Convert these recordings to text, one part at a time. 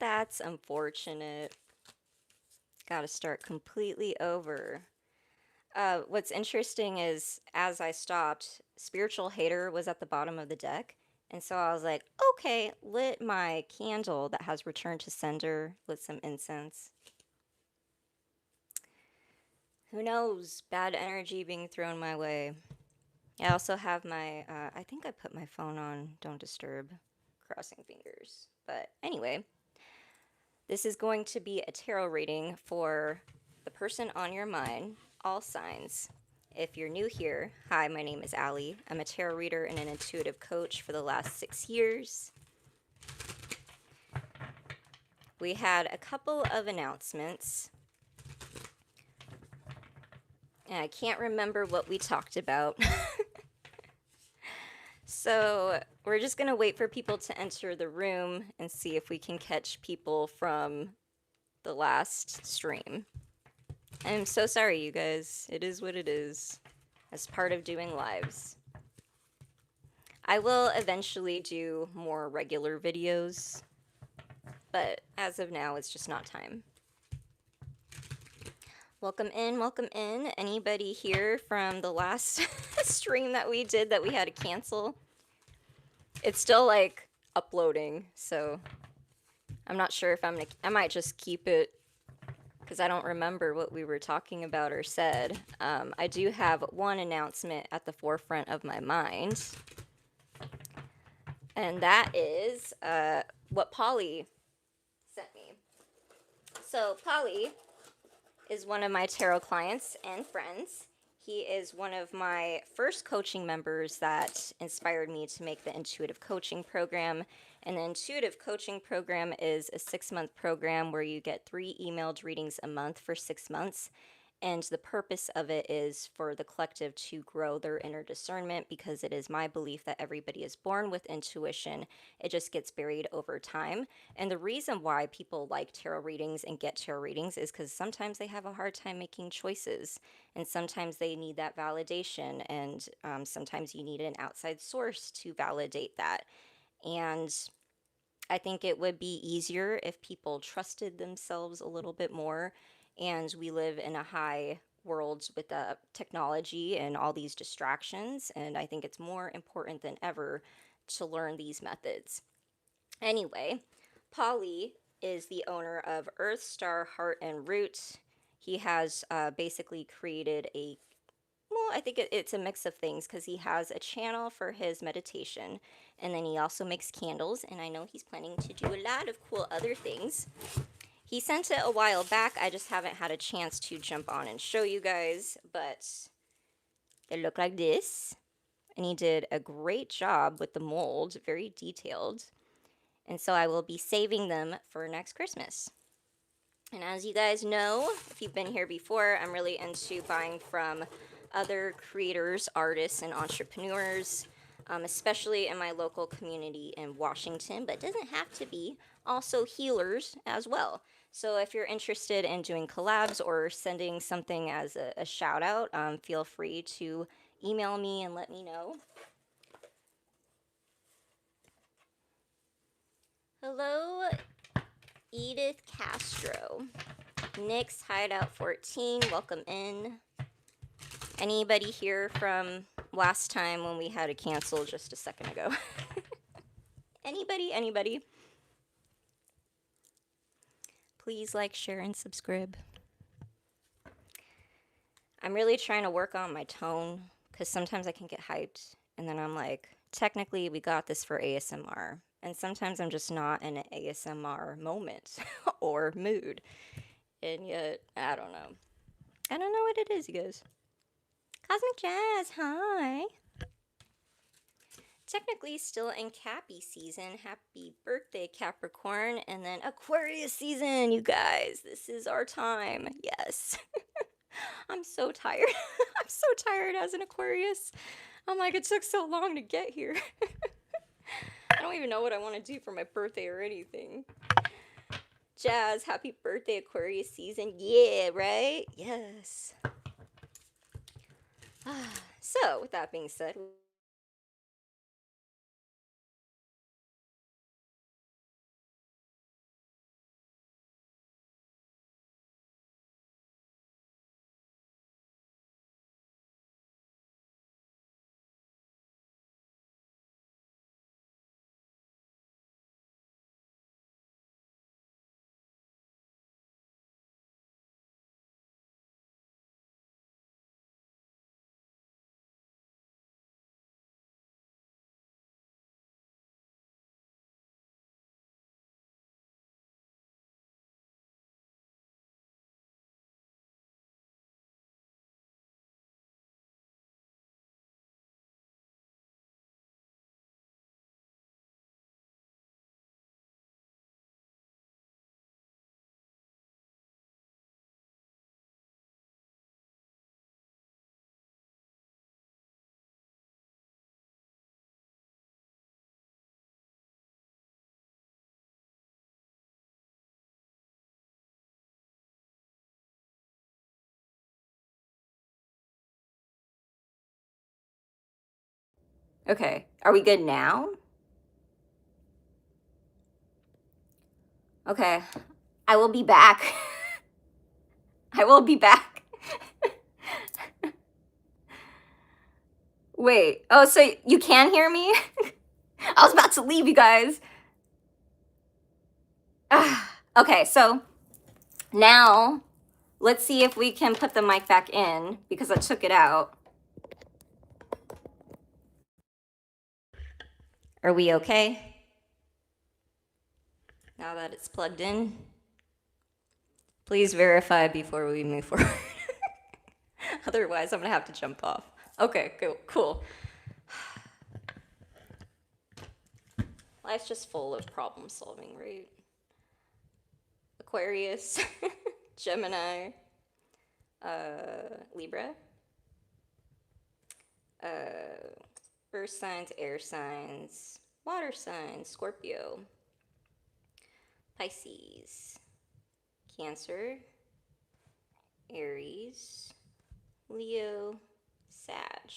That's unfortunate. Gotta start completely over. What's interesting is as I stopped, Spiritual Hater was at the bottom of the deck. And so I was like, okay, lit my candle that has returned to sender, lit some incense. Who knows? Bad energy being thrown my way. I also have my, I think I put my phone on Don't Disturb, crossing fingers. But anyway, this is going to be a tarot reading for the person on your mind, all signs. If you're new here, hi, my name is Allie. I'm a tarot reader and an intuitive coach for the last 6 years. We had a couple of announcements. And I can't remember what we talked about. So we're just going to wait for people to enter the room and see if we can catch people from the last stream. I'm so sorry, you guys. It is what it is. As part of doing lives. I will eventually do more regular videos, but as of now, it's just not time. Welcome in, welcome in. Anybody here from the last stream that we did that we had to cancel? It's still like uploading, so I'm not sure if I might just keep it because I don't remember what we were talking about or said. I do have one announcement at the forefront of my mind, and that is what Polly sent me. So Polly is one of my tarot clients and friends. He is one of my first coaching members that inspired me to make the intuitive coaching program. And the intuitive coaching program is a 6-month program where you get 3 emailed readings a month for 6 months. And the purpose of it is for the collective to grow their inner discernment, because it is my belief that everybody is born with intuition. It just gets buried over time. And the reason why people like tarot readings and get tarot readings is because sometimes they have a hard time making choices. And sometimes they need that validation. And sometimes you need an outside source to validate that. And I think it would be easier if people trusted themselves a little bit more. And we live in a high world with technology and all these distractions. And I think it's more important than ever to learn these methods. Anyway, Polly is the owner of Earth, Star, Heart, and Root. He has basically created I think it's a mix of things, because he has a channel for his meditation, and then he also makes candles, and I know he's planning to do a lot of cool other things. He sent it a while back. I just haven't had a chance to jump on and show you guys, but they look like this. And he did a great job with the mold, very detailed. And so I will be saving them for next Christmas. And as you guys know, if you've been here before, I'm really into buying from other creators, artists, and entrepreneurs, especially in my local community in Washington, but it doesn't have to be. Also healers as well. So if you're interested in doing collabs or sending something as a shout out, feel free to email me and let me know. Hello, Edith Castro. Nick's Hideout 14, welcome in. Anybody here from last time when we had to cancel just a second ago? Anybody? Please like, share, and subscribe. I'm really trying to work on my tone, because sometimes I can get hyped, and then I'm like, technically we got this for ASMR. And sometimes I'm just not in an ASMR moment or mood. And yet, I don't know. I don't know what it is, you guys. Cosmic Jazz, hi. Technically still in Cappy season. Happy birthday, Capricorn. And then Aquarius season, you guys. This is our time. Yes. I'm so tired. I'm so tired as an Aquarius. I'm like, it took so long to get here. I don't even know what I want to do for my birthday or anything. Jazz, happy birthday, Aquarius season. Yeah, right? Yes. So, with that being said, Okay, are we good now? Okay, I will be back. I will be back. Wait, oh, so you can hear me? I was about to leave, you guys. Okay, so now let's see if we can put the mic back in because I took it out. Are we okay? Now that it's plugged in, please verify before we move forward. Otherwise, I'm gonna have to jump off. Okay, cool. Life's just full of problem solving, right? Aquarius, Gemini, Libra, earth signs, air signs, water signs, Scorpio, Pisces, Cancer, Aries, Leo, Sag.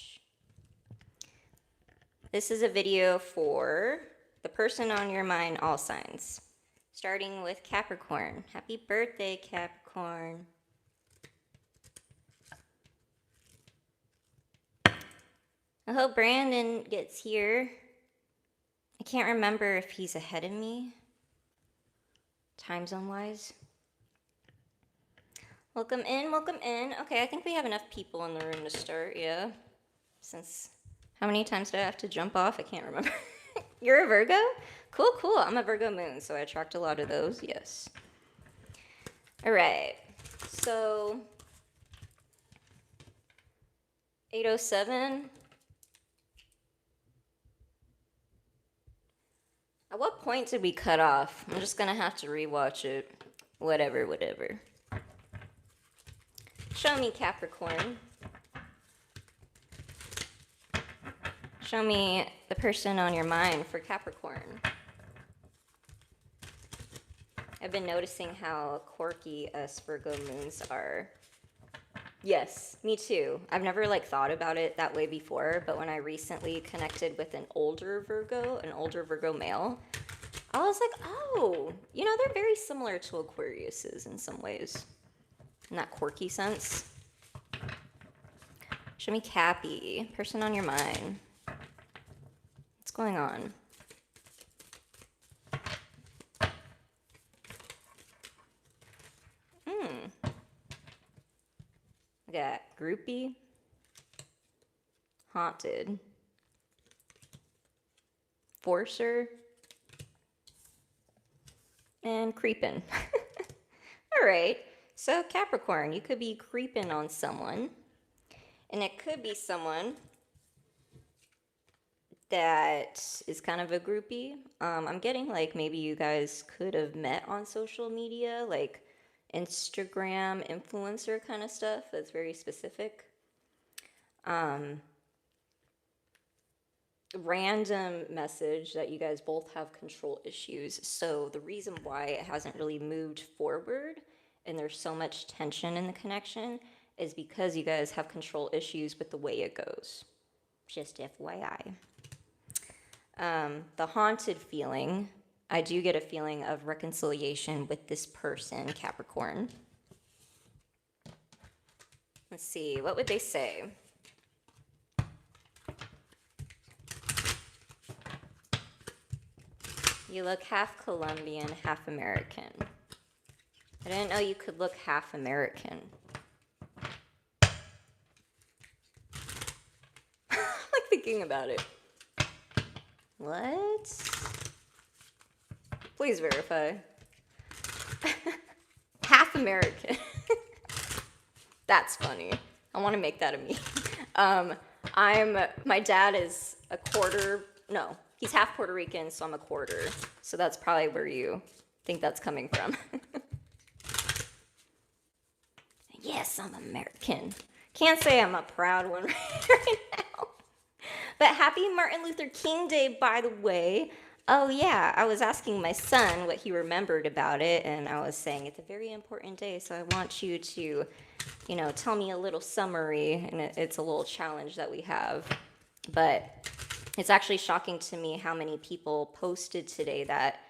This is a video for the person on your mind, all signs. Starting with Capricorn. Happy birthday, Capricorn. I hope Brandon gets here. I can't remember if he's ahead of me, time zone wise. Welcome in, welcome in. Okay, I think we have enough people in the room to start, yeah. Since, how many times did I have to jump off? I can't remember. You're a Virgo? Cool. I'm a Virgo moon, so I attract a lot of those, yes. All right, so 8:07. At what point did we cut off? I'm just gonna have to rewatch it. Whatever. Show me Capricorn. Show me the person on your mind for Capricorn. I've been noticing how quirky us Virgo moons are. Yes, me too. I've never thought about it that way before, but when I recently connected with an older Virgo male, I was like, oh, they're very similar to Aquariuses in some ways. In that quirky sense. Show me Cappy, person on your mind. What's going on? I got groupie, haunted, forcer, and creeping. All right, so Capricorn, you could be creeping on someone, and it could be someone that is kind of a groupie. I'm getting maybe you guys could have met on social media, Instagram influencer kind of stuff. That's very specific. Random message that you guys both have control issues. So the reason why it hasn't really moved forward and there's so much tension in the connection is because you guys have control issues with the way it goes. Just FYI. The haunted feeling, I do get a feeling of reconciliation with this person, Capricorn. Let's see, what would they say? You look half Colombian, half American. I didn't know you could look half American. I'm thinking about it. What? Please verify. Half American. That's funny. I want to make that a meme. My dad is a quarter, no, he's half Puerto Rican, so I'm a quarter. So that's probably where you think that's coming from. Yes, I'm American. Can't say I'm a proud one right now. But happy Martin Luther King Day, by the way. Oh yeah, I was asking my son what he remembered about it, and I was saying it's a very important day, so I want you to, tell me a little summary, and it's a little challenge that we have. But It's actually shocking to me how many people posted today that,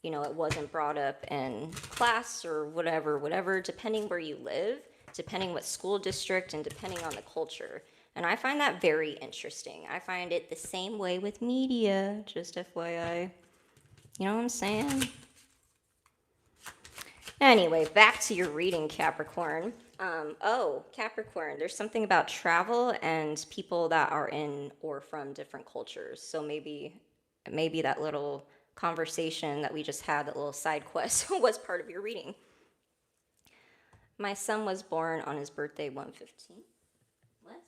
it wasn't brought up in class or whatever, depending where you live, depending what school district, and depending on the culture. And I find that very interesting. I find it the same way with media, just FYI. You know what I'm saying? Anyway, back to your reading, Capricorn. Capricorn, there's something about travel and people that are in or from different cultures. So maybe that little conversation that we just had, that little side quest, was part of your reading. My son was born on his birthday, 1/15. What?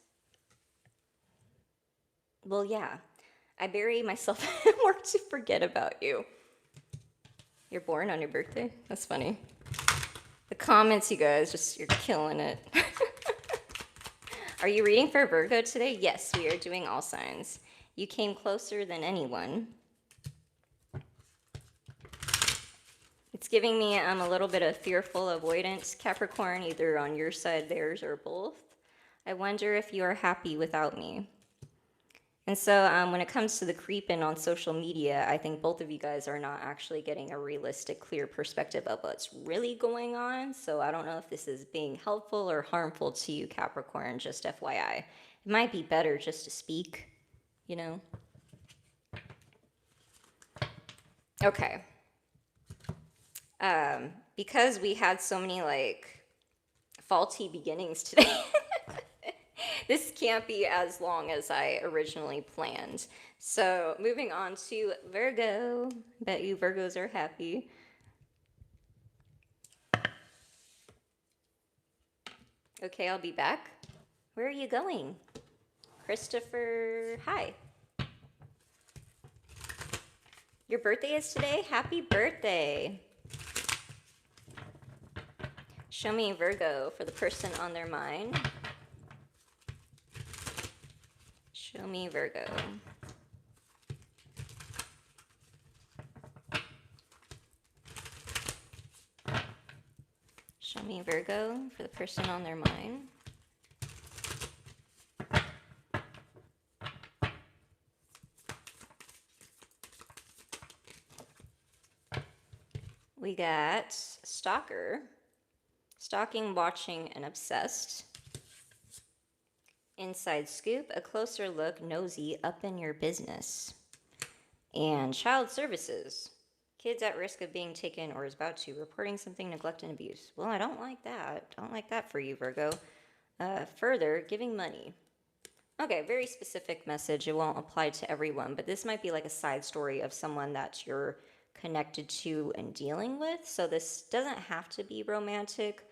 Well, yeah. I bury myself in work to forget about you. You're born on your birthday? That's funny. The comments, you guys, you're killing it. Are you reading for Virgo today? Yes, we are doing all signs. You came closer than anyone. It's giving me a little bit of fearful avoidance, Capricorn, either on your side, theirs, or both. I wonder if you are happy without me. And so when it comes to the creeping on social media, I think both of you guys are not actually getting a realistic, clear perspective of what's really going on. So I don't know if this is being helpful or harmful to you, Capricorn, just FYI. It might be better just to speak, Okay. Because we had so many, faulty beginnings today. This can't be as long as I originally planned. So moving on to Virgo. Bet you Virgos are happy. Okay, I'll be back. Where are you going? Christopher, hi. Your birthday is today? Happy birthday. Show me Virgo for the person on their mind. Show me Virgo. Show me Virgo for the person on their mind. We got stalker, stalking, watching, and obsessed. Inside scoop, a closer look, nosy, up in your business. And child services, kids at risk of being taken or is about to, reporting something, neglect, and abuse. Well, I don't like that. Don't like that for you, Virgo. Further, giving money. Okay, very specific message. It won't apply to everyone, but this might be like a side story of someone that you're connected to and dealing with. So this doesn't have to be romantic.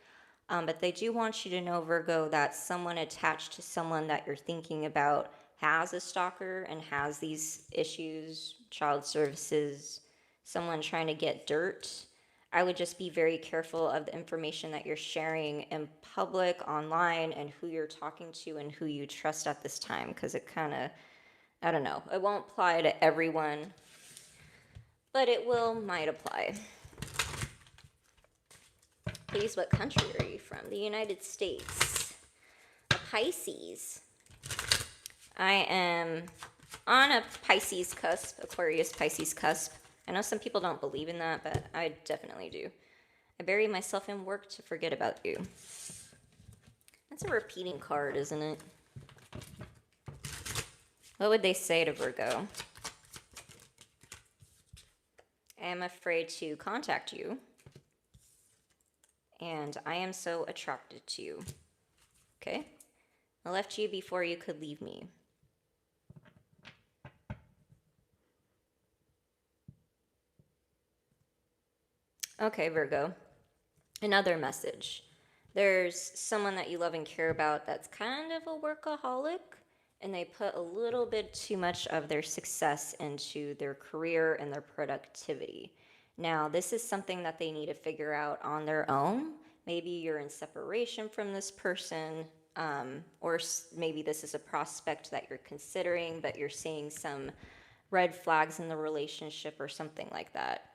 But they do want you to know, Virgo, that someone attached to someone that you're thinking about has a stalker and has these issues, child services, someone trying to get dirt. I would just be very careful of the information that you're sharing in public, online, and who you're talking to and who you trust at this time, because it kind of, I don't know, it won't apply to everyone, but it might apply. Please, what country are you from? The United States. A Pisces. I am on a Pisces cusp, Aquarius Pisces cusp. I know some people don't believe in that, but I definitely do. I bury myself in work to forget about you. That's a repeating card, isn't it? What would they say to Virgo? I am afraid to contact you. And I am so attracted to you. Okay? I left you before you could leave me. Okay, Virgo. Another message. There's someone that you love and care about that's kind of a workaholic, and they put a little bit too much of their success into their career and their productivity. Now, this is something that they need to figure out on their own. Maybe you're in separation from this person, or maybe this is a prospect that you're considering, but you're seeing some red flags in the relationship or something like that.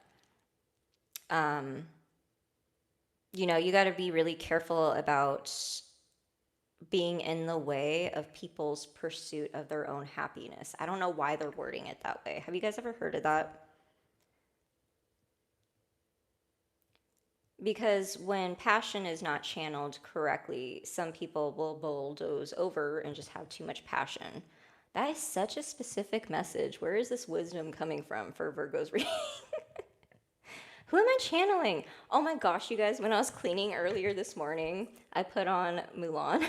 You got to be really careful about being in the way of people's pursuit of their own happiness. I don't know why they're wording it that way. Have you guys ever heard of that? Because when passion is not channeled correctly, some people will bulldoze over and just have too much passion. That is such a specific message. Where is this wisdom coming from for Virgo's reading? Who am I channeling? Oh my gosh, you guys, when I was cleaning earlier this morning, I put on Mulan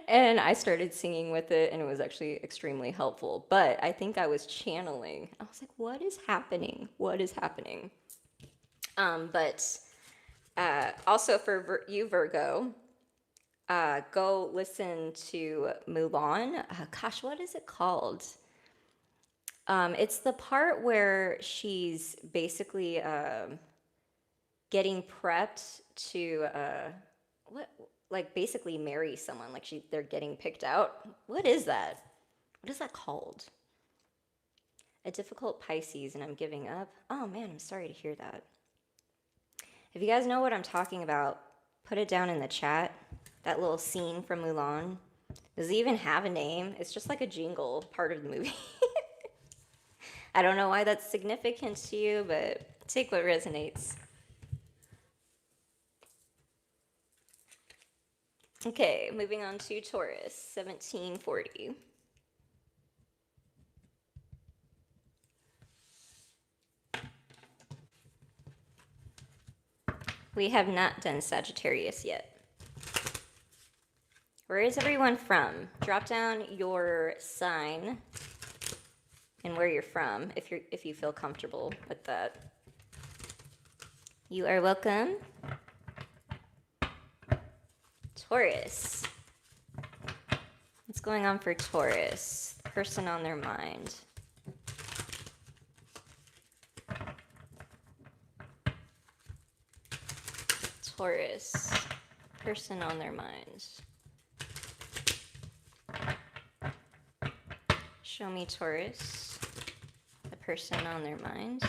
and I started singing with it, and it was actually extremely helpful. But I think I was channeling. I was like, what is happening? What is happening? But also for you, Virgo, go listen to Mulan. Gosh, what is it called? It's the part where she's basically getting prepped to what, like basically marry someone. Like they're getting picked out. What is that? What is that called? A difficult Pisces, and I'm giving up. Oh man, I'm sorry to hear that. If you guys know what I'm talking about, put it down in the chat. That little scene from Mulan. Does it even have a name? It's just like a jingle part of the movie. I don't know why that's significant to you, but take what resonates. Okay, moving on to Taurus, 1740. We have not done Sagittarius yet. Where is everyone from? Drop down your sign and where you're from if you feel comfortable with that. You are welcome. Taurus. What's going on for Taurus? The person on their mind. Taurus. Person on their mind. Show me Taurus. The person on their mind.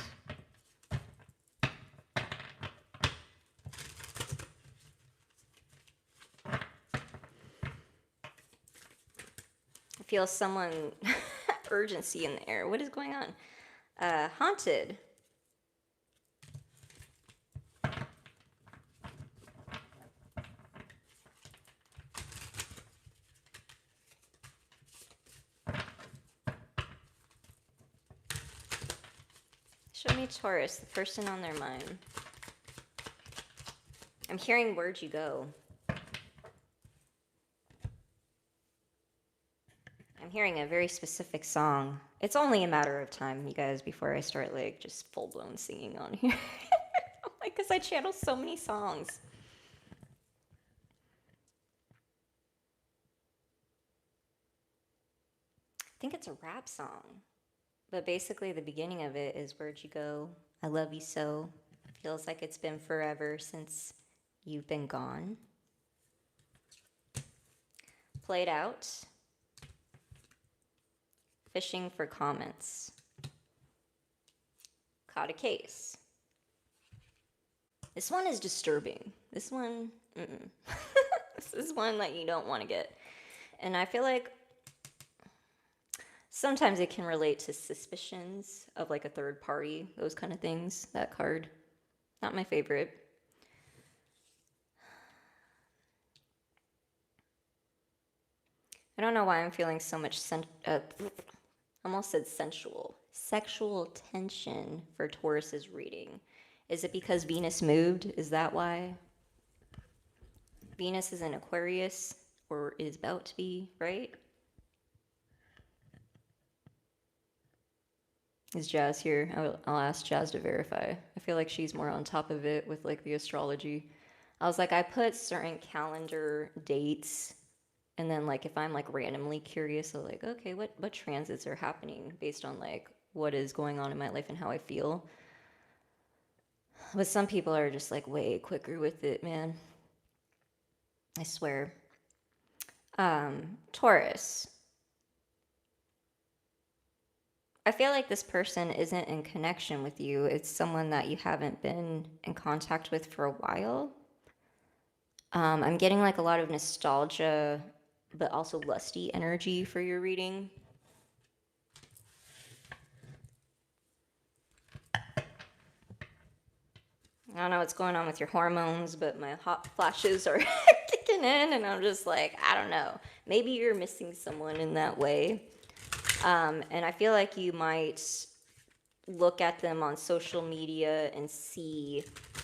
I feel someone urgency in the air. What is going on? Haunted. Show me Taurus, the person on their mind. I'm hearing Where'd You Go? I'm hearing a very specific song. It's only a matter of time, you guys, before I start like just full-blown singing on here. Because I channel so many songs. I think it's a rap song. But basically the beginning of it is Where'd you go? I love you so. Feels like it's been forever since you've been gone. Played out. Fishing for comments. Caught a case. This one is disturbing. This one, This is one that you don't want to get. And I feel like sometimes it can relate to suspicions of like a third party, those kind of things, that card. Not my favorite. I don't know why I'm feeling so much, almost said sensual. Sexual tension for Taurus's reading. Is it because Venus moved? Is that why? Venus is in Aquarius, or is about to be, right? Is Jazz here? I'll ask Jazz to verify. I feel like she's more on top of it with like the astrology. I was like, I put certain calendar dates, and then like if I'm like randomly curious, so like, okay, what transits are happening based on like what is going on in my life and how I feel. But some people are just like way quicker with it, man. I swear. Taurus. I feel like this person isn't in connection with you. It's someone that you haven't been in contact with for a while. I'm getting like a lot of nostalgia, but also lusty energy for your reading. I don't know what's going on with your hormones, but my hot flashes are kicking in, and I'm just like, I don't know. Maybe you're missing someone in that way. And I feel like you might look at them on social media and see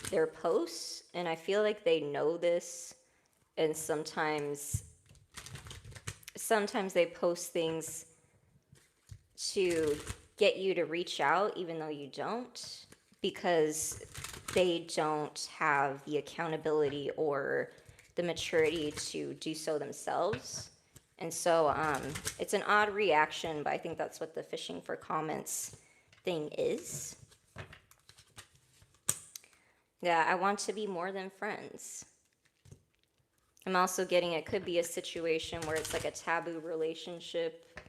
their posts, and I feel like they know this, and sometimes they post things to get you to reach out even though you don't, because they don't have the accountability or the maturity to do so themselves. And so it's an odd reaction, but I think that's what the fishing for comments thing is. Yeah, I want to be more than friends. I'm also getting it could be a situation where it's like a taboo relationship,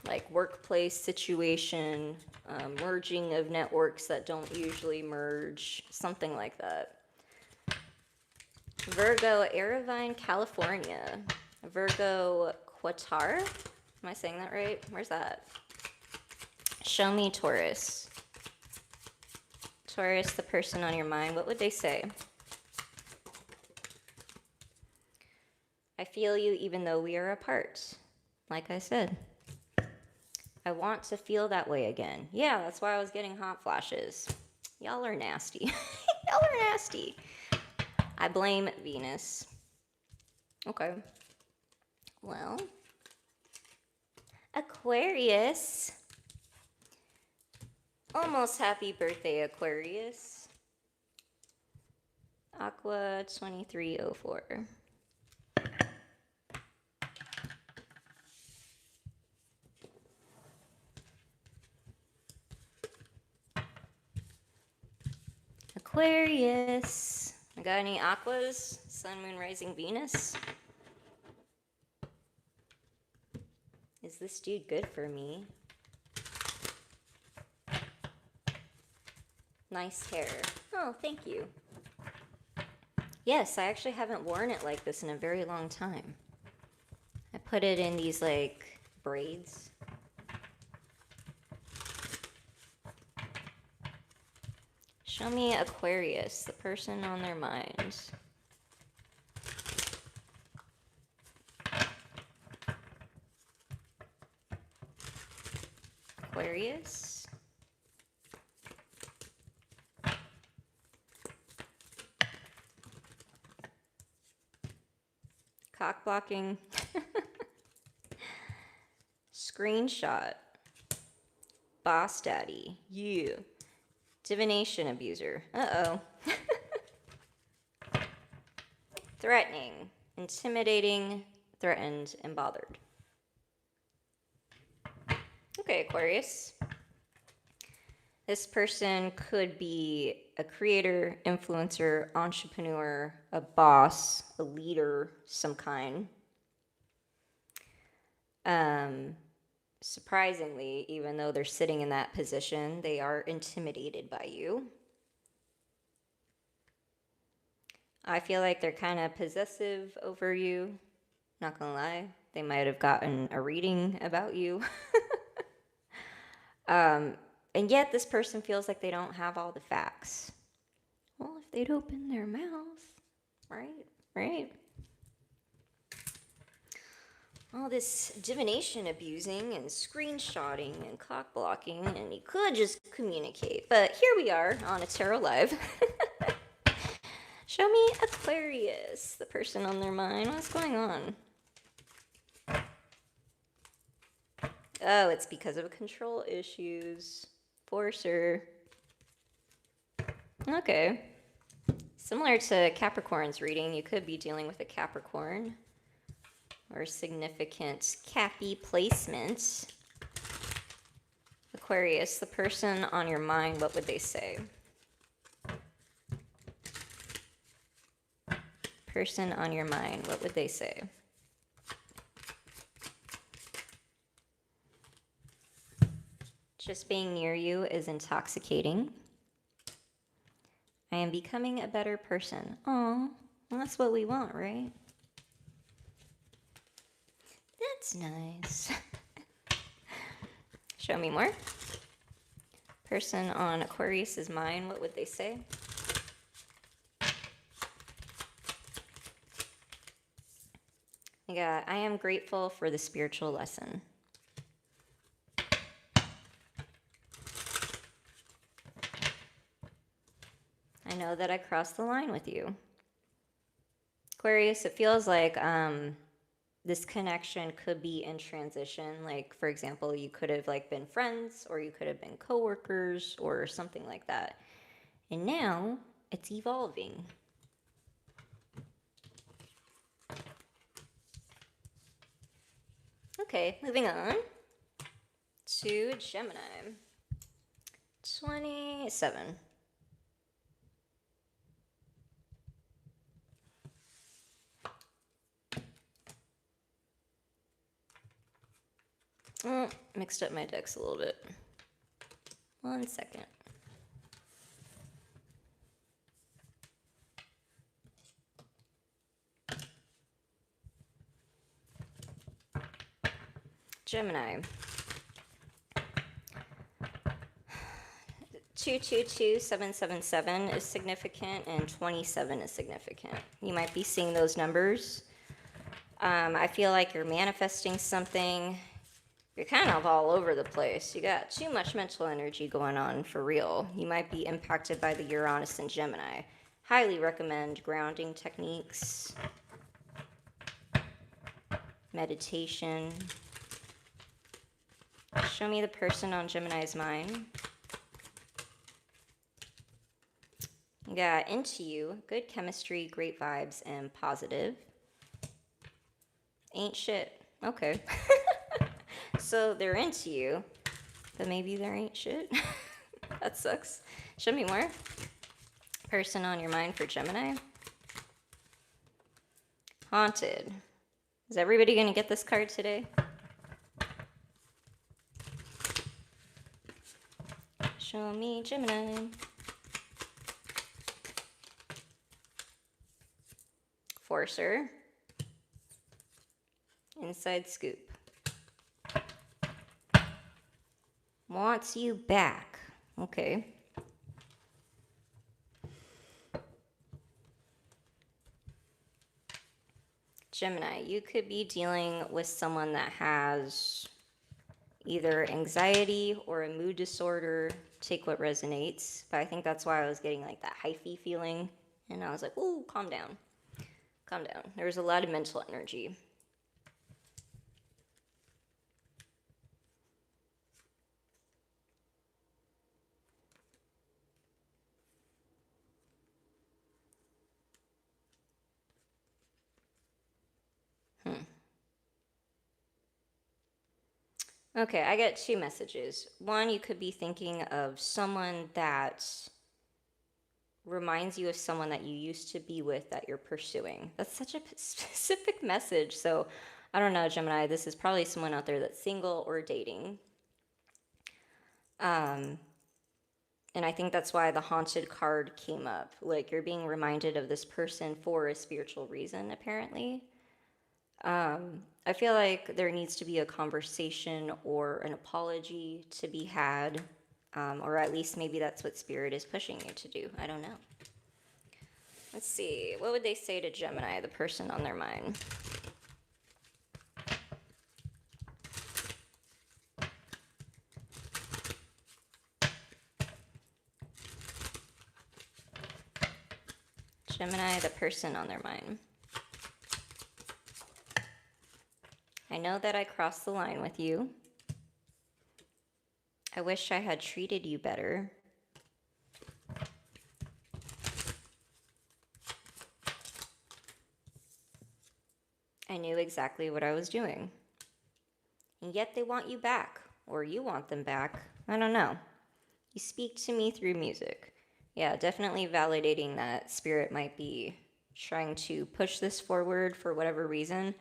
like workplace situation, merging of networks that don't usually merge, something like that. Virgo, Irvine, California. Virgo, Qatar. Am I saying that right? Where's that? Show me Taurus. Taurus, the person on your mind. What would they say? I feel you even though we are apart. Like I said. I want to feel that way again. Yeah, that's why I was getting hot flashes. Y'all are nasty. Y'all are nasty. I blame Venus. Okay. Well, Aquarius. Almost happy birthday, Aquarius. Aqua 2304. Aquarius. I got any Aquas? Sun, Moon, Rising, Venus? Is this dude good for me? Nice hair. Oh, thank you. Yes, I actually haven't worn it like this in a very long time. I put it in these like braids. Show me Aquarius, the person on their mind. Aquarius. Cock blocking. Screenshot. Boss daddy. You. Divination abuser. Uh-oh. Threatening. Intimidating. Threatened. And bothered. Okay, Aquarius. This person could be a creator, influencer, entrepreneur, a boss, a leader, some kind. Surprisingly, even though they're sitting in that position, they are intimidated by you. I feel like they're kind of possessive over you. Not gonna lie. They might have gotten a reading about you. And yet this person feels like they don't have all the facts. Well, if they'd open their mouth, right? All this divination abusing and screenshotting and cock blocking, and you could just communicate. But here we are on a Tarot Live. Show me Aquarius, the person on their mind. What's going on? Oh, it's because of control issues. Forcer. Okay. Similar to Capricorn's reading, you could be dealing with a Capricorn or significant Cappy placement. Aquarius, the person on your mind, what would they say? Person on your mind, what would they say? Just being near you is intoxicating. I am becoming a better person. Aw, Well, that's what we want, right? That's nice. Show me more. Person on Aquarius is mine. What would they say? Yeah, I am grateful for the spiritual lesson. I know that I crossed the line with you. Aquarius, it feels like this connection could be in transition. Like, for example, you could have like been friends, or you could have been coworkers, or something like that. And now it's evolving. Okay, moving on to Gemini. 27. Oh, mixed up my decks a little bit. 1 second. Gemini. 222777 is significant, and 27 is significant. You might be seeing those numbers. I feel like you're manifesting something. You're kind of all over the place. You got too much mental energy going on for real. You might be impacted by the Uranus and Gemini. Highly recommend grounding techniques, meditation. Show me the person on Gemini's mind. Yeah, into you, good chemistry, great vibes, and positive. Ain't shit. Okay. So they're into you, but maybe there ain't shit. That sucks. Show me more. Person on your mind for Gemini. Haunted. Is everybody going to get this card today? Show me Gemini. Forcer. Inside scoop. Wants you back. Okay. Gemini, you could be dealing with someone that has either anxiety or a mood disorder. Take what resonates. But I think that's why I was getting like that hyphy feeling. And I was like, ooh, calm down. Calm down. There's a lot of mental energy. Okay, I get 2 messages. One, you could be thinking of someone that reminds you of someone that you used to be with that you're pursuing. That's such a specific message. So I don't know, Gemini, this is probably someone out there that's single or dating. And I think that's why the haunted card came up. Like, you're being reminded of this person for a spiritual reason, apparently. I feel like there needs to be a conversation or an apology to be had, or at least maybe that's what Spirit is pushing you to do. I don't know. Let's see. What would they say to Gemini, the person on their mind? Gemini, the person on their mind. I know that I crossed the line with you. I wish I had treated you better. I knew exactly what I was doing. And yet they want you back, or you want them back. I don't know. You speak to me through music. Yeah, definitely validating that Spirit might be trying to push this forward for whatever reason.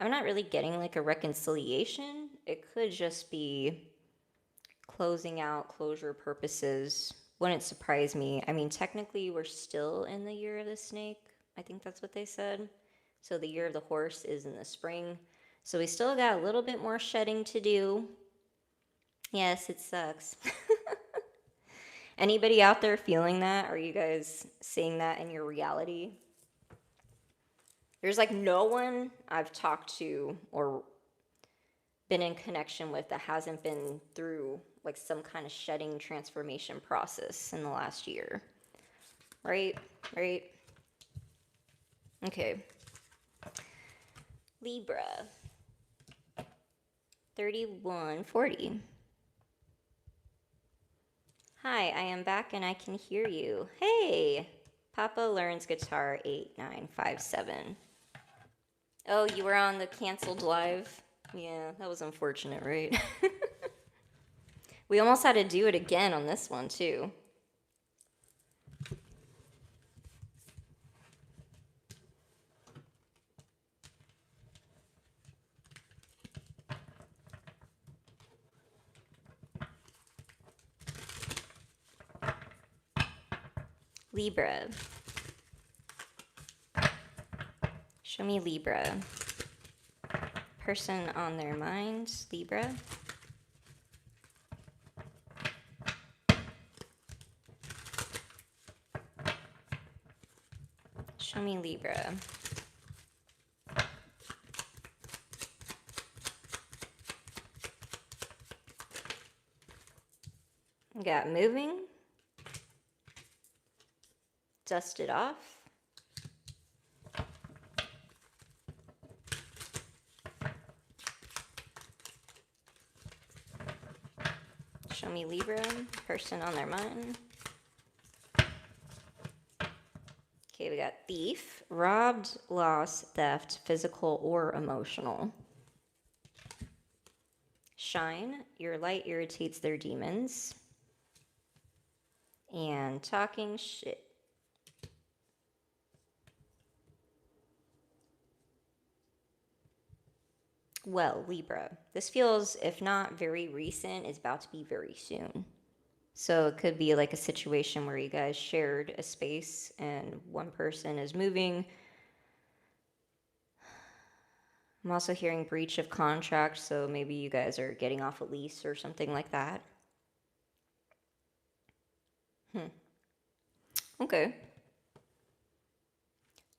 I'm not really getting like a reconciliation. It could just be closing out, closure purposes. Wouldn't surprise me. I mean, technically, we're still in the year of the snake. I think that's what they said. So the year of the horse is in the spring. So we still got a little bit more shedding to do. Yes, it sucks. Anybody out there feeling that? Are you guys seeing that in your reality? There's like no one I've talked to or been in connection with that hasn't been through like some kind of shedding transformation process in the last year. Right? Right? Okay. Libra. 3140. Hi, I am back and I can hear you. Hey! Papa learns guitar 8957. Oh, you were on the canceled live? Yeah, that was unfortunate, right? We almost had to do it again on this one, too. Libra. Show me Libra. Person on their mind, Libra. Show me Libra. Got moving. Dust it off. Show me Libra, person on their mind. Okay, we got thief, robbed, loss, theft, physical or emotional. Shine, your light irritates their demons. And talking shit. Well, Libra, this feels, if not very recent, is about to be very soon. So it could be like a situation where you guys shared a space and one person is moving. I'm also hearing breach of contract, so maybe you guys are getting off a lease or something like that. Okay.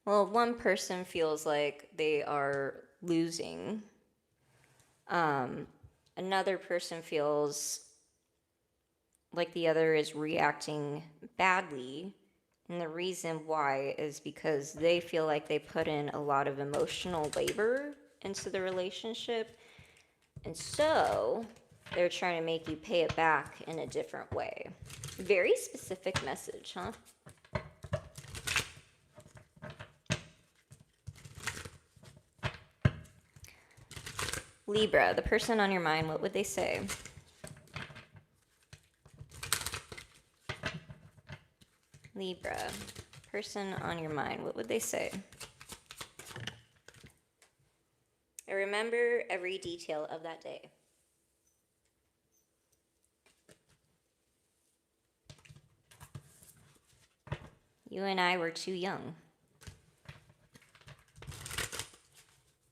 Well, one person feels like they are losing. Another person feels like the other is reacting badly. And the reason why is because they feel like they put in a lot of emotional labor into the relationship. And so they're trying to make you pay it back in a different way. Very specific message, huh? Libra, the person on your mind, what would they say? Libra, person on your mind, what would they say? I remember every detail of that day. You and I were too young.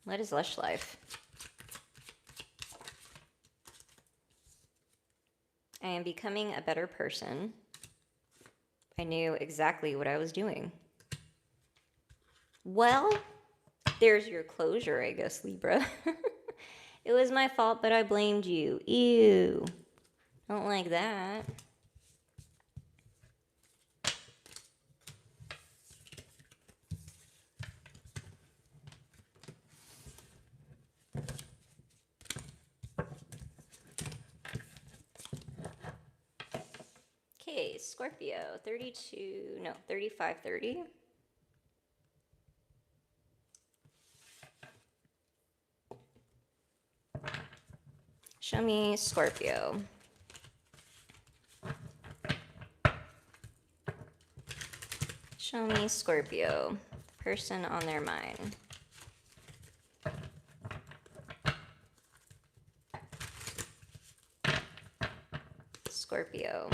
What is lush life? I am becoming a better person. I knew exactly what I was doing. Well, there's your closure, I guess, Libra. It was my fault, but I blamed you. Ew. Don't like that. Okay, Scorpio, 3530. Show me Scorpio. Show me Scorpio. Person on their mind. Scorpio.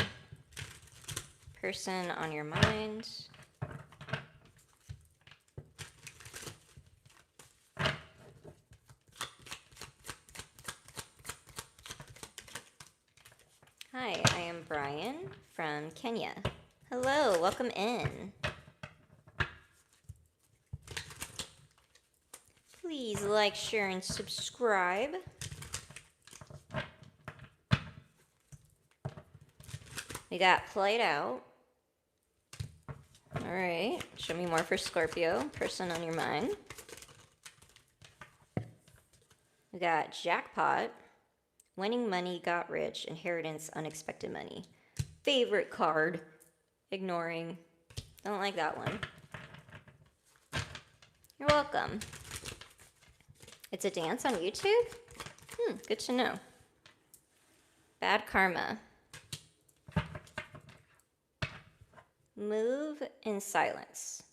Person on your mind. Hi, I am Brian from Kenya. Hello, welcome in. Please like, share, and subscribe. We got played out. All right, show me more for Scorpio, person on your mind. We got jackpot, winning money, got rich, inheritance, unexpected money. Favorite card, ignoring. Don't like that one. You're welcome. It's a dance on YouTube? Good to know. Bad karma. Move in silence.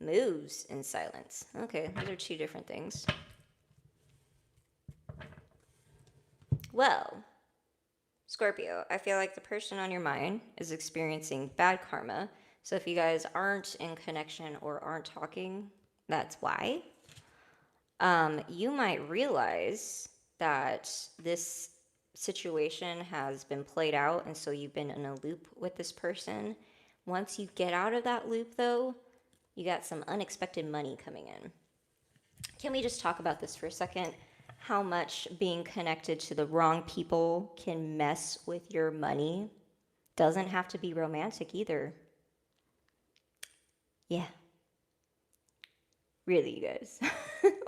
Moves in silence. Okay, those are two different things. Well, Scorpio, I feel like the person on your mind is experiencing bad karma. So if you guys aren't in connection or aren't talking, that's why. You might realize that this situation has been played out, and so you've been in a loop with this person. Once you get out of that loop, though, you got some unexpected money coming in. Can we just talk about this for a second? How much being connected to the wrong people can mess with your money. Doesn't have to be romantic either. Yeah. Really, you guys.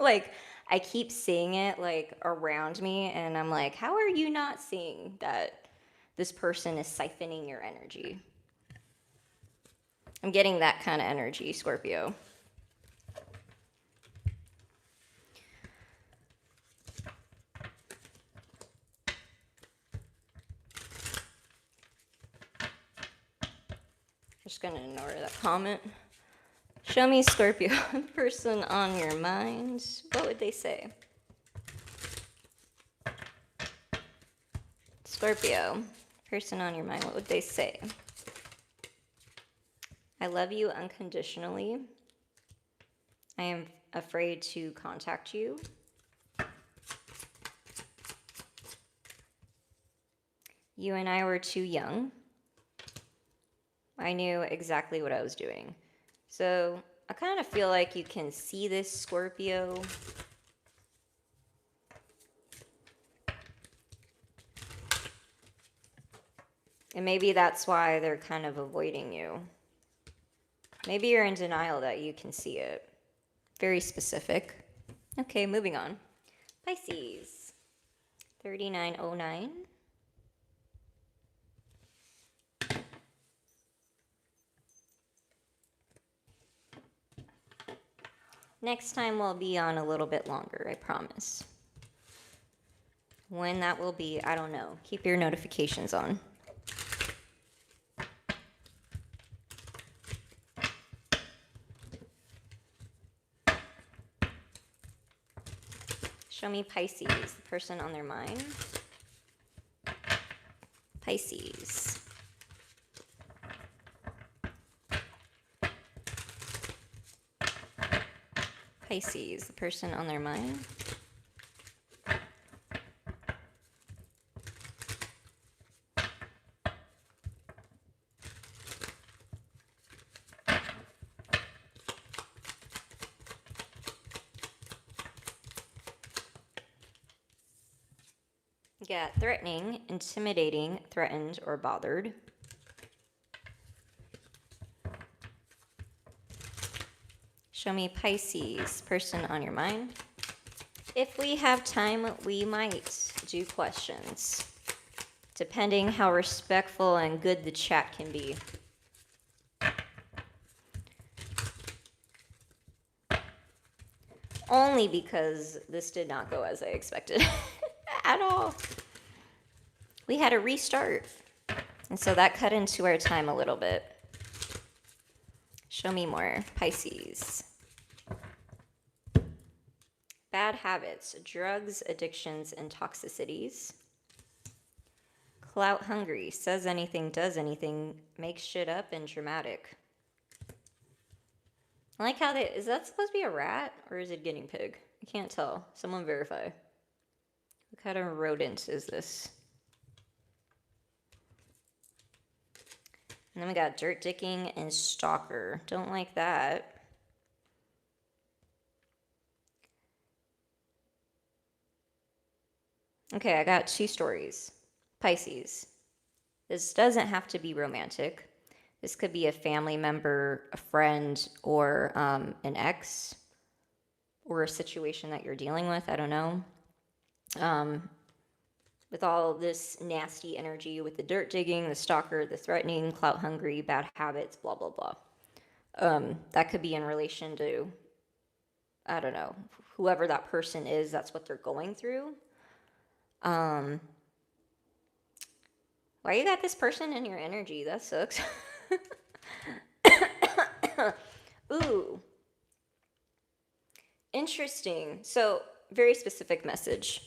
Like, I keep seeing it like around me, and I'm like, how are you not seeing that this person is siphoning your energy? I'm getting that kind of energy, Scorpio. Just gonna ignore that comment. Show me, Scorpio, person on your mind. What would they say? Scorpio, person on your mind, what would they say? I love you unconditionally. I am afraid to contact you. You and I were too young. I knew exactly what I was doing. So I kind of feel like you can see this, Scorpio. And maybe that's why they're kind of avoiding you. Maybe you're in denial that you can see it. Very specific. Okay, moving on. Pisces. 3909. Next time we'll be on a little bit longer, I promise. When that will be, I don't know. Keep your notifications on. Show me Pisces, the person on their mind. Pisces. Pisces, the person on their mind. You got threatening, intimidating, threatened, or bothered. Show me Pisces, person on your mind. If we have time, we might do questions, depending how respectful and good the chat can be. Only because this did not go as I expected at all. We had a restart, and so that cut into our time a little bit. Show me more, Pisces. Bad habits, drugs, addictions, and toxicities. Clout hungry, says anything, does anything, makes shit up, and dramatic. I like how is that supposed to be a rat, or is it guinea pig? I can't tell. Someone verify. What kind of rodent is this? And then we got dirt digging and stalker. Don't like that. Okay, I got 2 stories. Pisces. This doesn't have to be romantic. This could be a family member, a friend, or an ex, or a situation that you're dealing with. I don't know. With all this nasty energy, with the dirt digging, the stalker, the threatening, clout hungry, bad habits, blah, blah, blah. That could be in relation to, I don't know, whoever that person is, that's what they're going through. Why you got this person in your energy? That sucks. Ooh. Interesting. So, very specific message.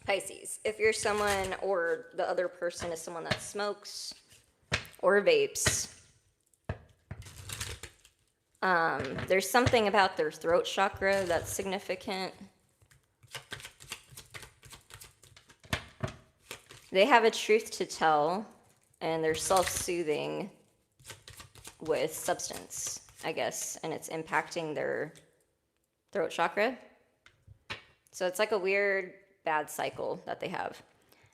Pisces, if you're someone or the other person is someone that smokes or vapes, there's something about their throat chakra that's significant. They have a truth to tell, and they're self-soothing with substance, I guess, and it's impacting their throat chakra. So it's like a weird, bad cycle that they have.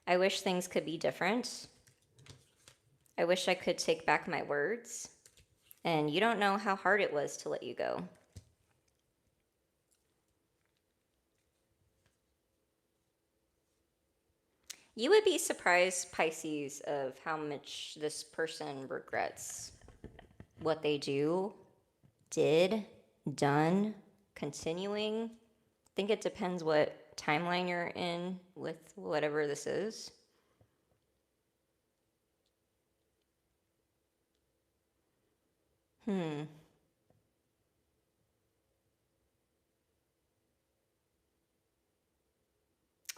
I wish things could be different. I wish I could take back my words. And you don't know how hard it was to let you go. You would be surprised, Pisces, of how much this person regrets what they did, done, continuing. I think it depends what timeline you're in with whatever this is.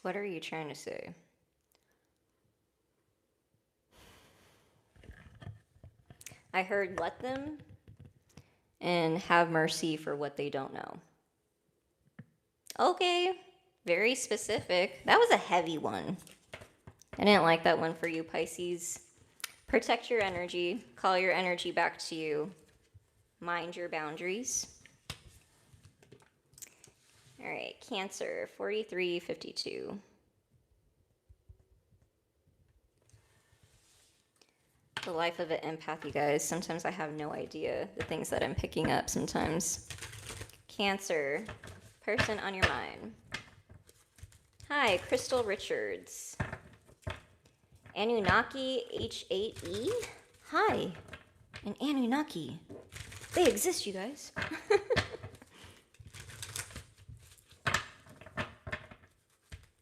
What are you trying to say? I heard let them and have mercy for what they don't know. Okay, very specific. That was a heavy one. I didn't like that one for you, Pisces. Protect your energy. Call your energy back to you. Mind your boundaries. All right, Cancer, 4352. The life of an empath, you guys. Sometimes I have no idea the things that I'm picking up sometimes. Cancer, person on your mind. Hi, Crystal Richards. Anunnaki H8E? Hi, an Anunnaki. They exist, you guys.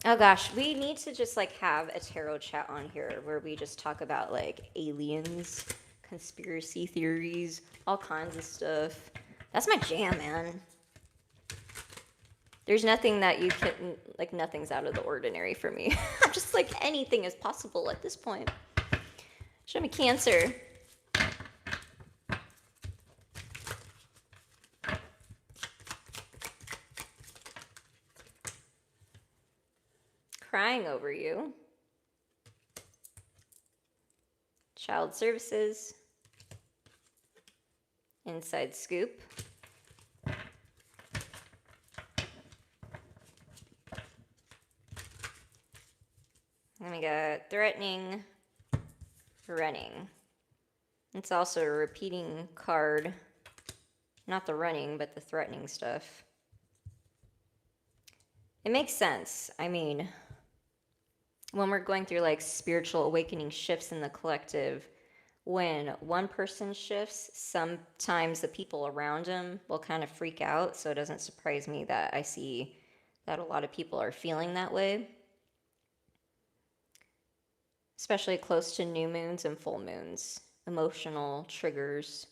Oh gosh, we need to just like have a tarot chat on here where we just talk about like aliens, conspiracy theories, all kinds of stuff. That's my jam, man. There's nothing that you can, like, nothing's out of the ordinary for me. I'm just like, anything is possible at this point. Show me Cancer. Crying over you. Child services. Inside scoop. And we got threatening, running. It's also a repeating card. Not the running, but the threatening stuff. It makes sense. I mean, when we're going through like spiritual awakening shifts in the collective, when one person shifts, sometimes the people around them will kind of freak out. So it doesn't surprise me that I see that a lot of people are feeling that way. Especially close to new moons and full moons. Emotional triggers.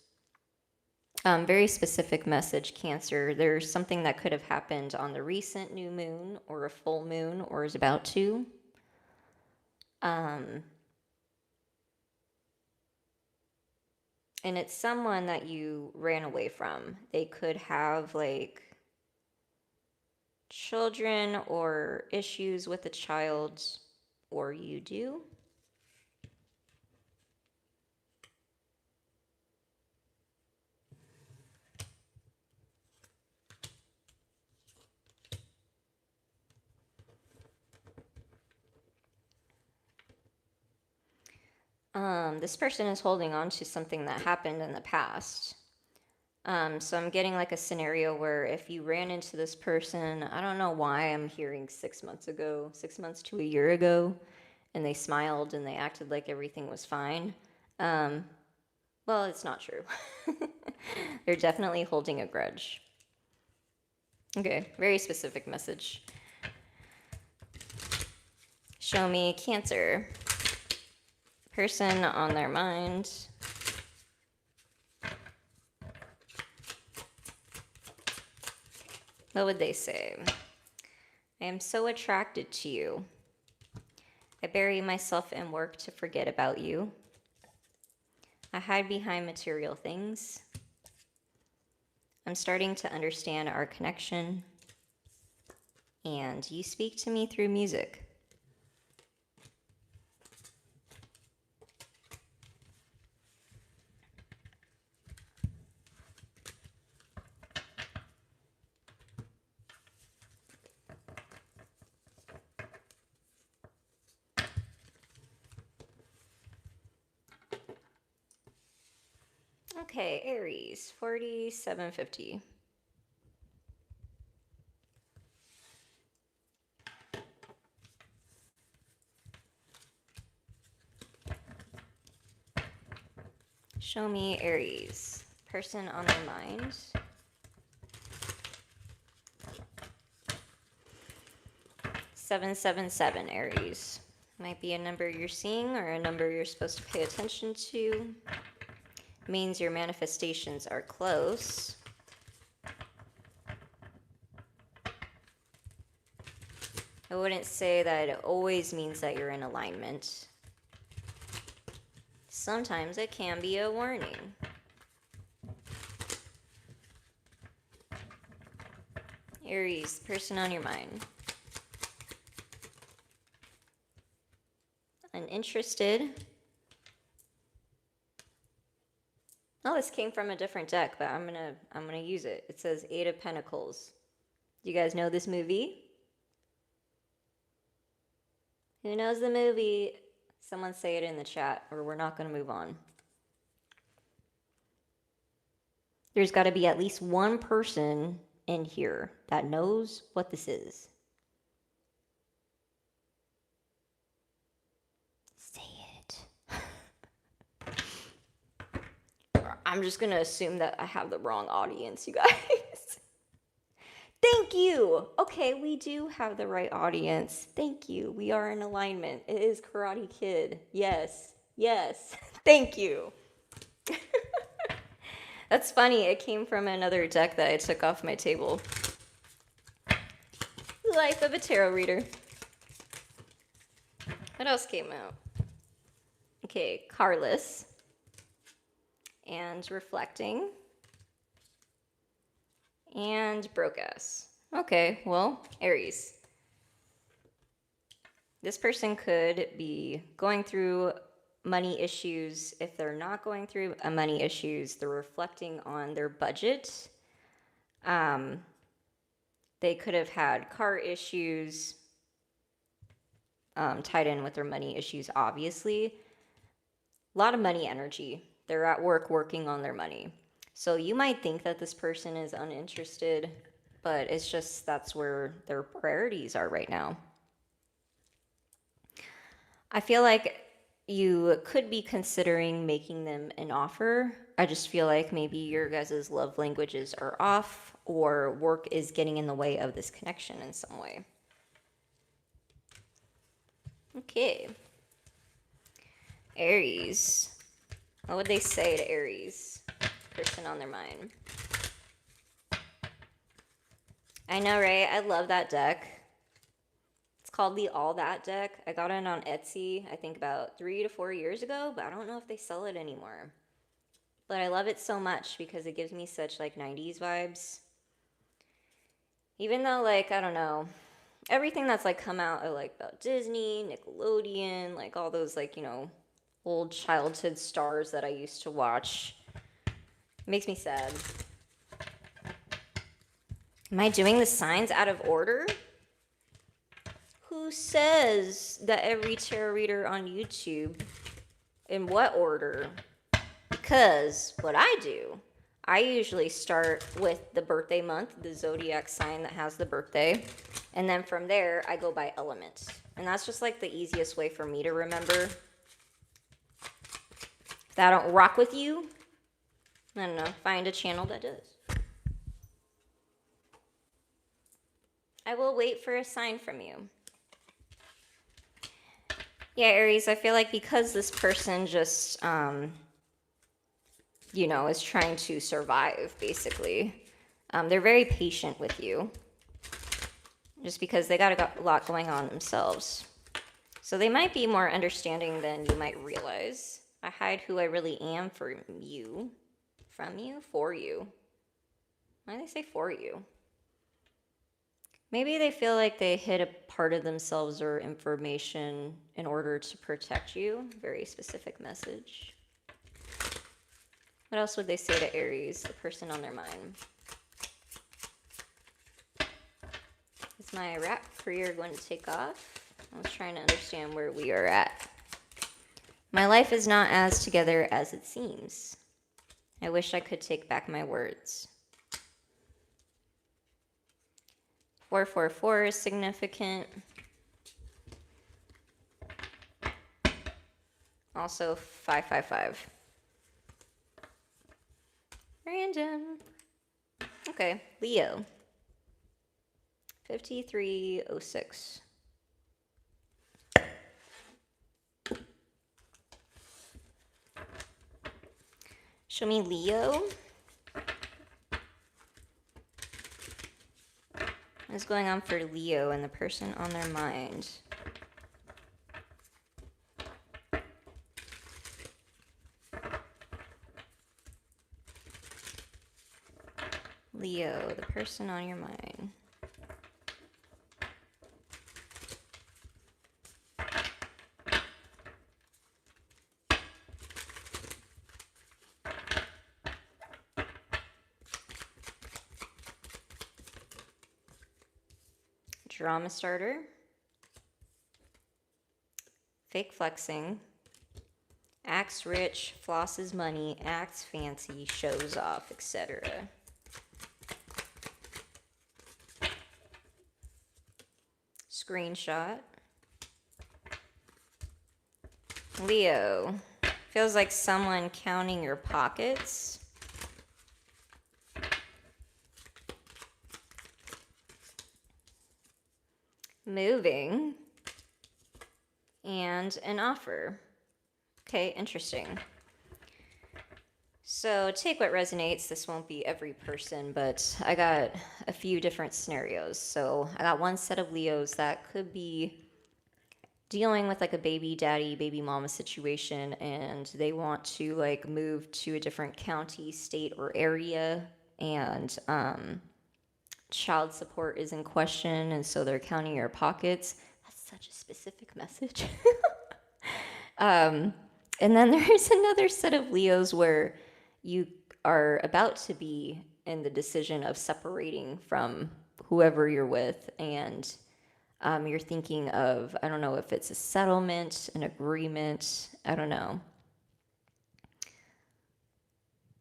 Very specific message, Cancer. There's something that could have happened on the recent new moon or a full moon or is about to. And it's someone that you ran away from. They could have like children or issues with a child, or you do. This person is holding on to something that happened in the past. So I'm getting like a scenario where if you ran into this person, I don't know why I'm hearing 6 months ago, 6 months to a year ago, and they smiled and they acted like everything was fine. Well, it's not true. They're definitely holding a grudge. Okay, very specific message. Show me Cancer. Person on their mind. What would they say? I am so attracted to you. I bury myself in work to forget about you. I hide behind material things. I'm starting to understand our connection. And you speak to me through music. Okay, Aries, 4750. Show me Aries. Person on their mind. Seven, 7, Aries. Might be a number you're seeing or a number you're supposed to pay attention to. Means your manifestations are close. I wouldn't say that it always means that you're in alignment. Sometimes it can be a warning. Aries, person on your mind. Uninterested. Oh, this came from a different deck, but I'm gonna use it. It says 8 of Pentacles. Do you guys know this movie? Who knows the movie? Someone say it in the chat, or we're not gonna move on. There's got to be at least one person in here that knows what this is. Say it. I'm just gonna assume that I have the wrong audience, you guys. Thank you. Okay, we do have the right audience. Thank you. We are in alignment. It is Karate Kid. Yes. Yes. Thank you. That's funny. It came from another deck that I took off my table. Life of a Tarot Reader. What else came out? Okay, Carless. And Reflecting. And Broke Ass. Okay, well, Aries. This person could be going through money issues. If they're not going through money issues, they're reflecting on their budget. They could have had car issues tied in with their money issues, obviously. A lot of money energy. They're at work working on their money. So you might think that this person is uninterested, but it's just that's where their priorities are right now. I feel like you could be considering making them an offer. I just feel like maybe your guys' love languages are off or work is getting in the way of this connection in some way. Okay. Aries. What would they say to Aries? Person on their mind. I know, right? I love that deck. It's called the All That deck. I got it on Etsy, I think about 3 to 4 years ago, but I don't know if they sell it anymore. But I love it so much because it gives me such like 90s vibes. Even though, like, I don't know, everything that's like come out of like about Disney, Nickelodeon, like all those like, you know, old childhood stars that I used to watch. It makes me sad. Am I doing the signs out of order? Who says that every tarot reader on YouTube in what order, because what I do, I usually start with the birthday month, the zodiac sign that has the birthday, and then from there I go by element. And that's just like the easiest way for me to remember. If that don't rock with you, I don't know, find a channel that does. I will wait for a sign from you. Yeah, Aries, I feel like because this person just, you know, is trying to survive, basically. They're very patient with you. Just because they got a lot going on themselves. So they might be more understanding than you might realize. I hide who I really am from you. From you? For you. Why do they say for you? Maybe they feel like they hid a part of themselves or information in order to protect you. Very specific message. What else would they say to Aries, the person on their mind? Is my rap career going to take off? I was trying to understand where we are at. My life is not as together as it seems. I wish I could take back my words. 444 is significant. Also 555. Random. Okay, Leo. 5306. Show me Leo. What's going on for Leo and the person on their mind? Leo, the person on your mind. Drama starter. Fake flexing. Acts rich, flosses money, acts fancy, shows off, etc. Screenshot. Leo. Feels like someone counting your pockets. Moving. And an offer. Okay, interesting. So take what resonates. This won't be every person, but I got a few different scenarios. So I got one set of Leos that could be dealing with like a baby daddy, baby mama situation, and they want to like move to a different county, state, or area, and child support is in question, and so they're counting your pockets. That's such a specific message. And then there's another set of Leos where you are about to be in the decision of separating from whoever you're with, and you're thinking of, I don't know if it's a settlement, an agreement, I don't know.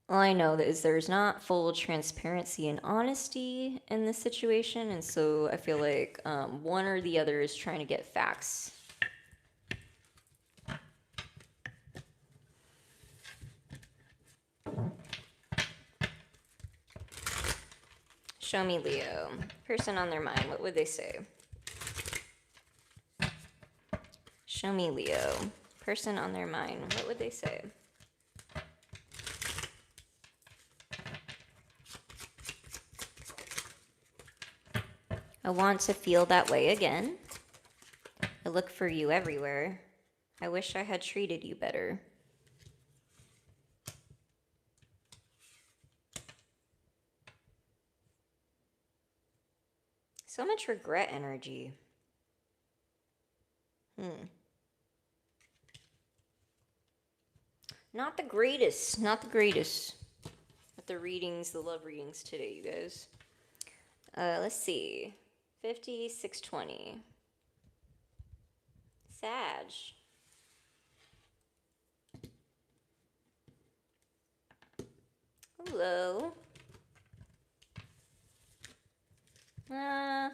All I know is there's not full transparency and honesty in this situation, and so I feel like one or the other is trying to get facts. Show me Leo. Person on their mind, what would they say? Show me Leo. Person on their mind, what would they say? I want to feel that way again. I look for you everywhere. I wish I had treated you better. So much regret energy. Not the greatest. Not the greatest. With the readings, the love readings today, you guys. Let's see. 5620. Sag. Hello. We're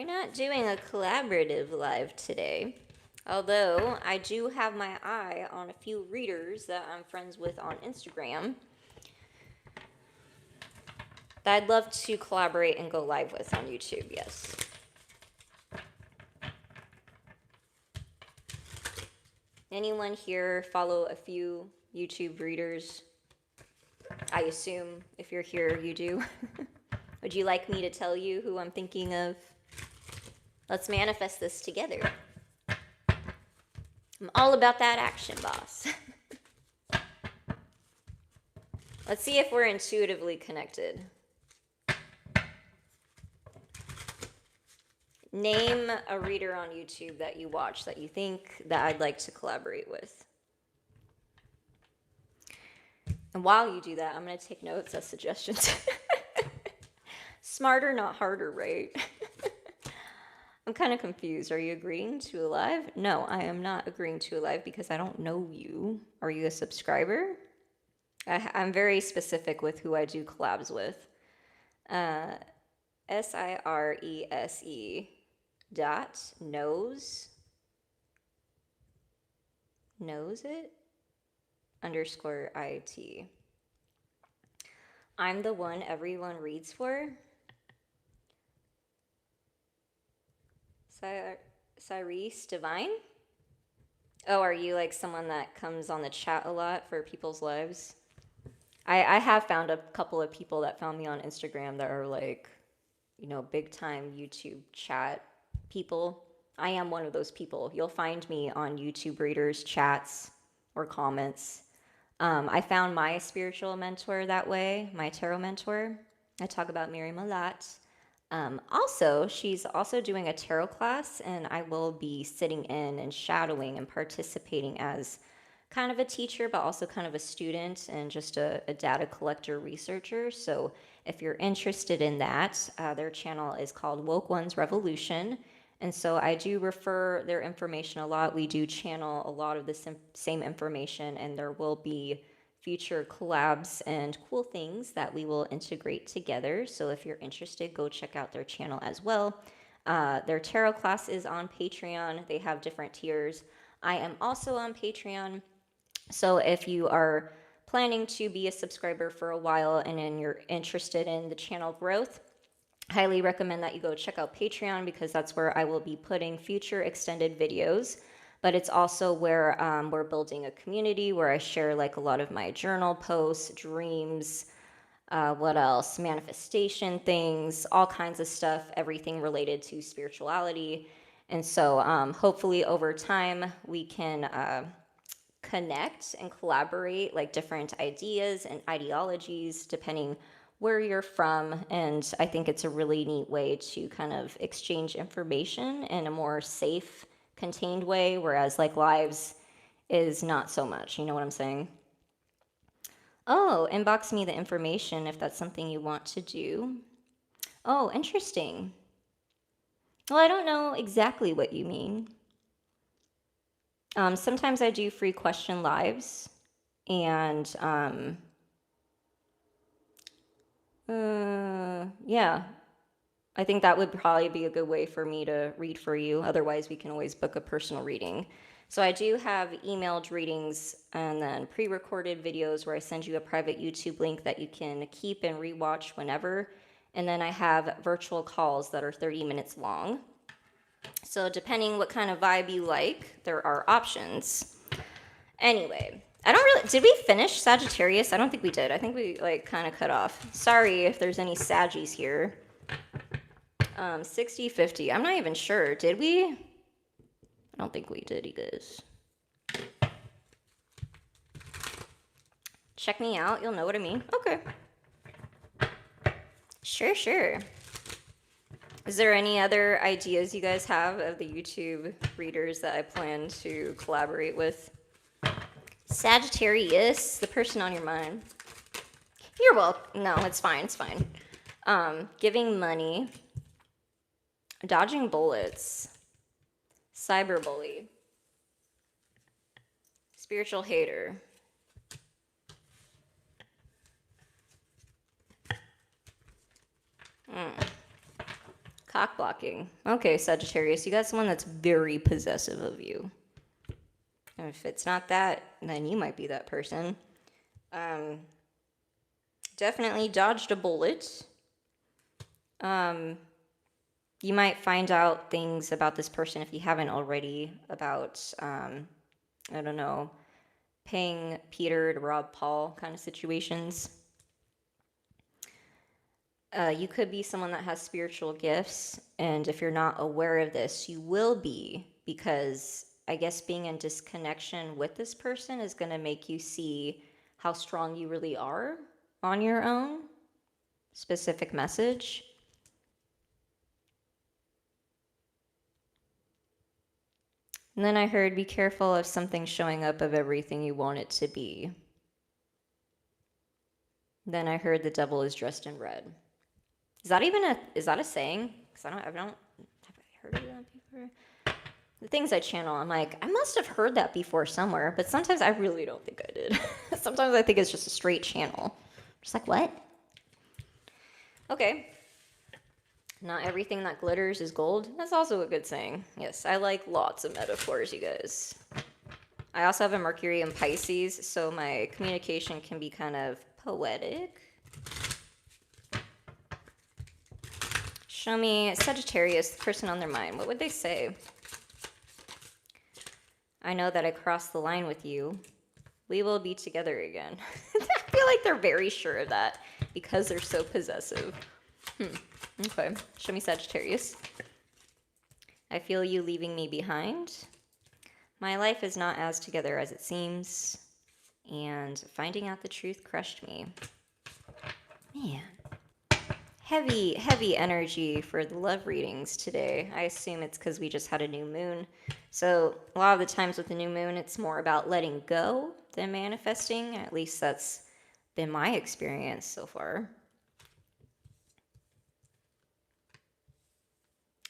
not doing a collaborative live today. Although I do have my eye on a few readers that I'm friends with on Instagram that I'd love to collaborate and go live with on YouTube, yes. Anyone here follow a few YouTube readers? I assume if you're here, you do. Would you like me to tell you who I'm thinking of? Let's manifest this together. I'm all about that action, boss. Let's see if we're intuitively connected. Name a reader on YouTube that you watch that you think that I'd like to collaborate with. And while you do that, I'm going to take notes as suggestions. Smarter, not harder, right? I'm kind of confused. Are you agreeing to a live? No, I am not agreeing to a live because I don't know you. Are you a subscriber? I'm very specific with who I do collabs with. SIRESE knows it _ IT. I'm the one everyone reads for. Cyrese Divine? Oh, are you like someone that comes on the chat a lot for people's lives? I have found a couple of people that found me on Instagram that are like, you know, big time YouTube chat people. I am one of those people. You'll find me on YouTube readers, chats, or comments. I found my spiritual mentor that way, my tarot mentor. I talk about Miriam a lot. Also, she's also doing a tarot class, and I will be sitting in and shadowing and participating as kind of a teacher, but also kind of a student and just a data collector researcher. So if you're interested in that, their channel is called Woke One's Revolution. And so I do refer their information a lot. We do channel a lot of the same information, and there will be future collabs and cool things that we will integrate together. So if you're interested, go check out their channel as well. Their tarot class is on Patreon. They have different tiers. I am also on Patreon. So if you are planning to be a subscriber for a while and then you're interested in the channel growth, highly recommend that you go check out Patreon because that's where I will be putting future extended videos. But it's also where we're building a community where I share like a lot of my journal posts, dreams, what else? Manifestation things, all kinds of stuff, everything related to spirituality. And so hopefully over time we can connect and collaborate like different ideas and ideologies depending where you're from. And I think it's a really neat way to kind of exchange information in a more safe, contained way, whereas like lives is not so much. You know what I'm saying? Oh, inbox me the information if that's something you want to do. Oh, interesting. Well, I don't know exactly what you mean. Sometimes I do free question lives, and yeah, I think that would probably be a good way for me to read for you. Otherwise, we can always book a personal reading. So I do have emailed readings and then pre-recorded videos where I send you a private YouTube link that you can keep and rewatch whenever. And then I have virtual calls that are 30 minutes long. So depending what kind of vibe you like, there are options. Anyway, did we finish Sagittarius? I don't think we did. I think we like kind of cut off. Sorry if there's any Saggies here. 60-50. I'm not even sure. Did we? I don't think we did, you guys. Check me out. You'll know what I mean. Okay. Sure. Is there any other ideas you guys have of the YouTube readers that I plan to collaborate with? Sagittarius, the person on your mind. You're welcome. No, it's fine. Giving money. Dodging bullets. Cyberbully. Spiritual hater. cock blocking. Okay, Sagittarius, you got someone that's very possessive of you. And if it's not that, then you might be that person. Definitely dodged a bullet. You might find out things about this person if you haven't already about, I don't know, paying Peter to rob Paul kind of situations. You could be someone that has spiritual gifts, and if you're not aware of this, you will be, because I guess being in disconnection with this person is going to make you see how strong you really are on your own. Specific message. And then I heard, be careful of something showing up of everything you want it to be. Then I heard the devil is dressed in red. Is that a saying? Because have I heard of that before? The things I channel, I'm like, I must have heard that before somewhere, but sometimes I really don't think I did. Sometimes I think it's just a straight channel. Just like, what? Okay. Not everything that glitters is gold. That's also a good saying. Yes, I like lots of metaphors, you guys. I also have a Mercury in Pisces, so my communication can be kind of poetic. Show me Sagittarius, the person on their mind. What would they say? I know that I crossed the line with you. We will be together again. I feel like they're very sure of that because they're so possessive. Okay, show me Sagittarius. I feel you leaving me behind. My life is not as together as it seems. And finding out the truth crushed me. Man. Heavy energy for the love readings today. I assume it's because we just had a new moon. So a lot of the times with the new moon, it's more about letting go than manifesting. At least that's been my experience so far.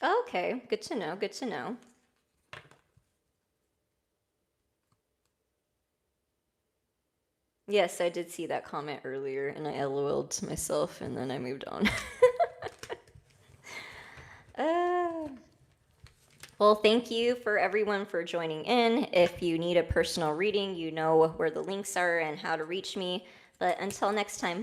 Okay, good to know, good to know. Yes, I did see that comment earlier, and I LOL'd to myself, and then I moved on. Well, thank you for everyone for joining in. If you need a personal reading, you know where the links are and how to reach me. But until next time,